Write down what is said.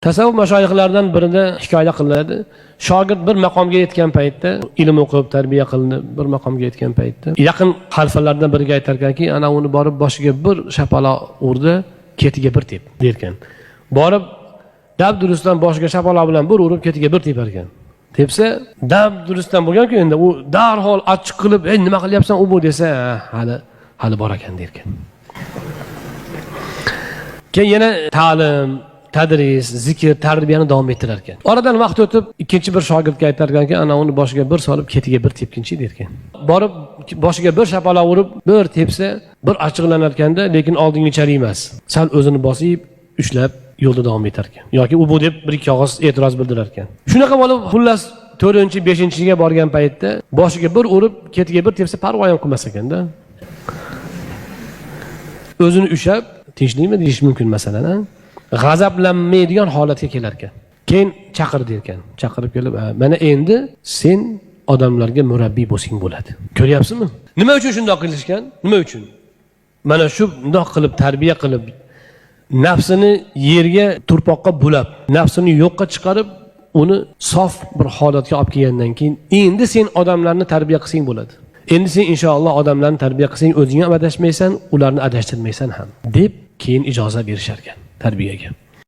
Tasavvuf mashoyixlaridan birida hikoya qilinadi. Shogird bir maqomga yetgan paytda, ilm o'qib, tarbiya qildi, bir maqomga yetgan paytda yaqin xalfalardan biriga aytar ekanki, ana uni borib boshiga bir shapaloq urdi, ketiga bir tep derkan. Borib dabdurustdan boshiga shapaloq bilan bir urib, ketiga bir tepar ekan. Tepsa, dabdurustdan bo'lgan-ku endi u darhol achchiq qilib, "Ey, nima qilyapsan u bu?" desa, hali bor ekan derkan. Keyin yana ta'lim, tadris, zikr, tarbiyani davom ettirar ekan. Oradan vaqt o'tib, ikkinchi bir shogirdga aytar ekanki, ana uni boshiga bir solib, ketiga bir tepkinchi derkan. Borib boshiga bir shapaloq urib, bir tepsa, bir achchiqlanar ekanda, lekin oldingichalik emas. Sal o'zini bosib, ushlab yo'lda davom etar ekan. Yoki u bu deb bir ikki og'iz e'tiroz bildirar ekan. Shunaqa bo'lib, xullas 4-5-ga borgan paytda boshiga bir urib, ketiga bir tepsa parvo ham qilmas ekanda. O'zini ushlab, tinchlikmi deyish mumkin masalan, g'azablanmaydigan holatga kelar ekan. Keyin chaqirdi ekan. Chaqirib kelib, "Mana endi sen odamlarga murabbiy bo'lsang bo'ladi. Ko'ryapsizmi? Nima uchun shunday qilishgan? Nima uchun? Mana shu bundoq qilib tarbiya qilib, nafsini yerga, turpoqqa bulab, nafsini yo'qqa chiqarib, uni sof bir holatga olib kelgandan keyin endi sen odamlarni tarbiya qilsang bo'ladi. Endi sen inshaalloh odamlarni tarbiya qilsang, o'zing ham adashmaysan, ularni adashtirmaysan ham", deb keyin ijozat berishar ekan tarbiyaga.